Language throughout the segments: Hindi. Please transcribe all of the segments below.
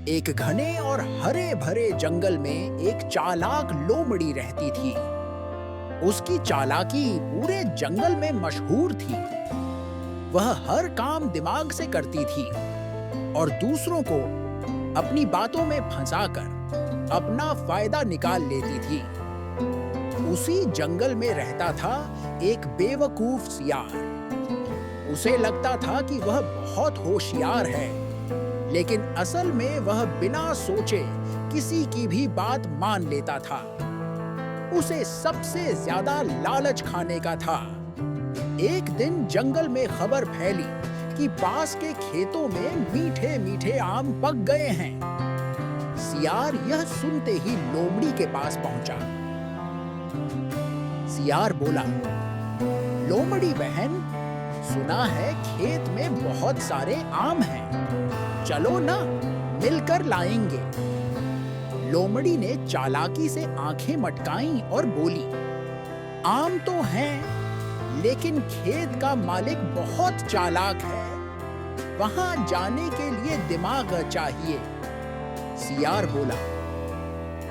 एक घने और हरे भरे जंगल में एक चालाक लोमड़ी रहती थी। उसकी चालाकी पूरे जंगल में मशहूर थी। वह हर काम दिमाग से करती थी और दूसरों को अपनी बातों में फंसाकर अपना फायदा निकाल लेती थी। उसी जंगल में रहता था एक बेवकूफ सियार। उसे लगता था कि वह बहुत होशियार है, लेकिन असल में वह बिना सोचे किसी की भी बात मान लेता था। उसे सबसे ज्यादा लालच खाने का था। एक दिन जंगल में खबर फैली कि पास के खेतों में मीठे मीठे आम पक गए हैं। सियार यह सुनते ही लोमड़ी के पास पहुंचा। सियार बोला, लोमड़ी बहन, सुना है खेत में बहुत सारे आम हैं। चलो ना, मिलकर लाएंगे। लोमड़ी ने चालाकी से आंखें मटकाईं और बोली, आम तो हैं, लेकिन खेत का मालिक बहुत चालाक है। वहां जाने के लिए दिमाग चाहिए। सियार बोला,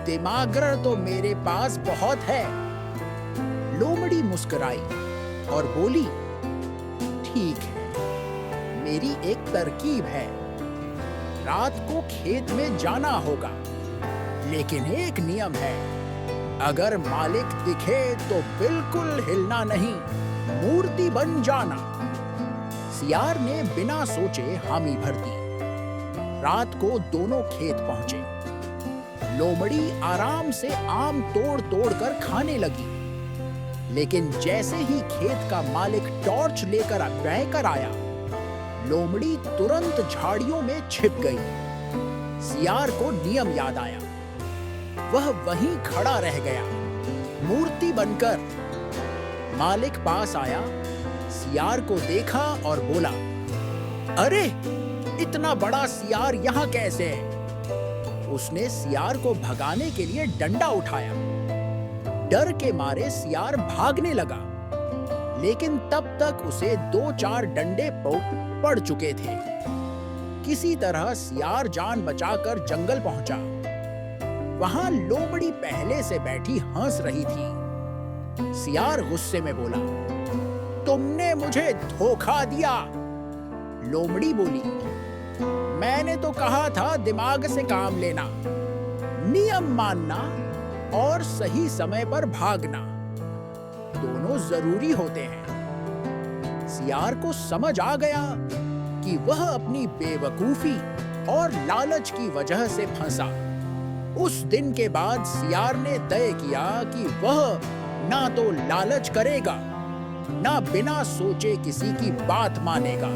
दिमाग तो मेरे पास बहुत है। लोमड़ी मुस्कुराई और बोली, ठीक है, मेरी एक तरकीब है। रात को खेत में जाना होगा, लेकिन एक नियम है, अगर मालिक दिखे तो बिल्कुल हिलना नहीं, मूर्ति बन जाना। सियार ने बिना सोचे हामी भर दी। रात को दोनों खेत पहुंचे। लोमड़ी आराम से आम तोड़ तोड़ कर खाने लगी, लेकिन जैसे ही खेत का मालिक टॉर्च लेकर बहकर आया, लोमड़ी तुरंत झाड़ियों में छिप गई। सियार को नियम याद आया। वह वहीं खड़ा रह गया, मूर्ति बनकर। मालिक पास आया, सियार को देखा और बोला, अरे, इतना बड़ा सियार यहाँ कैसे? उसने सियार को भगाने के लिए डंडा उठाया। डर के मारे सियार भागने लगा, लेकिन तब तक उसे 2-4 डंडे पड़ चुके थे। किसी तरह सियार जान बचाकर जंगल पहुंचा। वहां लोमड़ी पहले से बैठी हंस रही थी। सियार गुस्से में बोला, तुमने मुझे धोखा दिया। लोमड़ी बोली, मैंने तो कहा था दिमाग से काम लेना, नियम मानना और सही समय पर भागना, दोनों जरूरी होते हैं। सियार को समझ आ गया कि वह अपनी बेवकूफी और लालच की वजह से फंसा। उस दिन के बाद सियार ने तय किया कि वह ना तो लालच करेगा, ना बिना सोचे किसी की बात मानेगा।